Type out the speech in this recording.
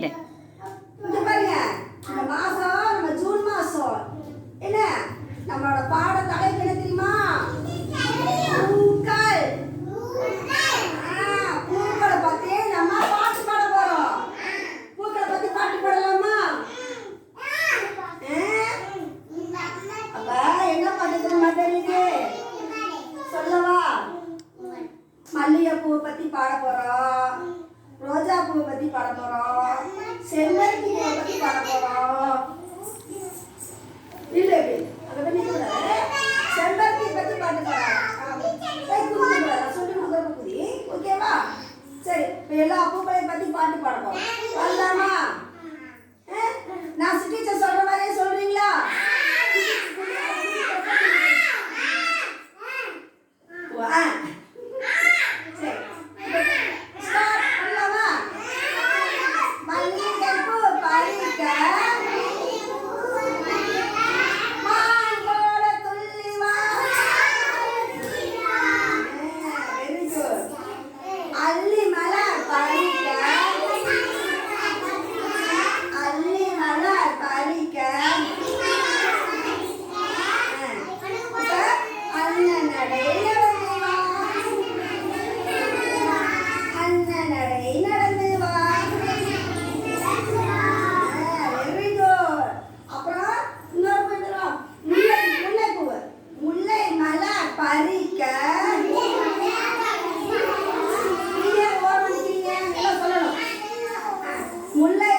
சொல்லிட்டேன். இங்க பாருங்க, இந்த மாசம் நம்ம ஜூன் மாசம். என்ன நம்மளோட பாட தலைப்பு என்ன தெரியுமா? பூக்கள். பூக்களை பத்தி நம்ம பாட்டு பாட போறோம். பூக்களை பத்தி பாட்டு பாடலாமா? அப்ப என்ன பாட்டு தெரியுது சொல்லவா? மல்லிகைப்பூவை பத்தி பாட போறோம், ரோஜா பூவை பத்தி பாட போறோம், செம்பருத்தி பூவை பத்தி பாட போறோம். இல்ல அத பத்தி செம்பருத்தி பத்தி பாட்டு பாடுறோம். சொல்லி கொடுக்குறது ஓகேவா? சரி, இப்ப எல்லா பூக்களையும் பத்தி பாட்டு பாட போறோம். வரலாமா? நான் டீச்சர் சொல்ற மாதிரியே சொல்றீங்களா? முல்லை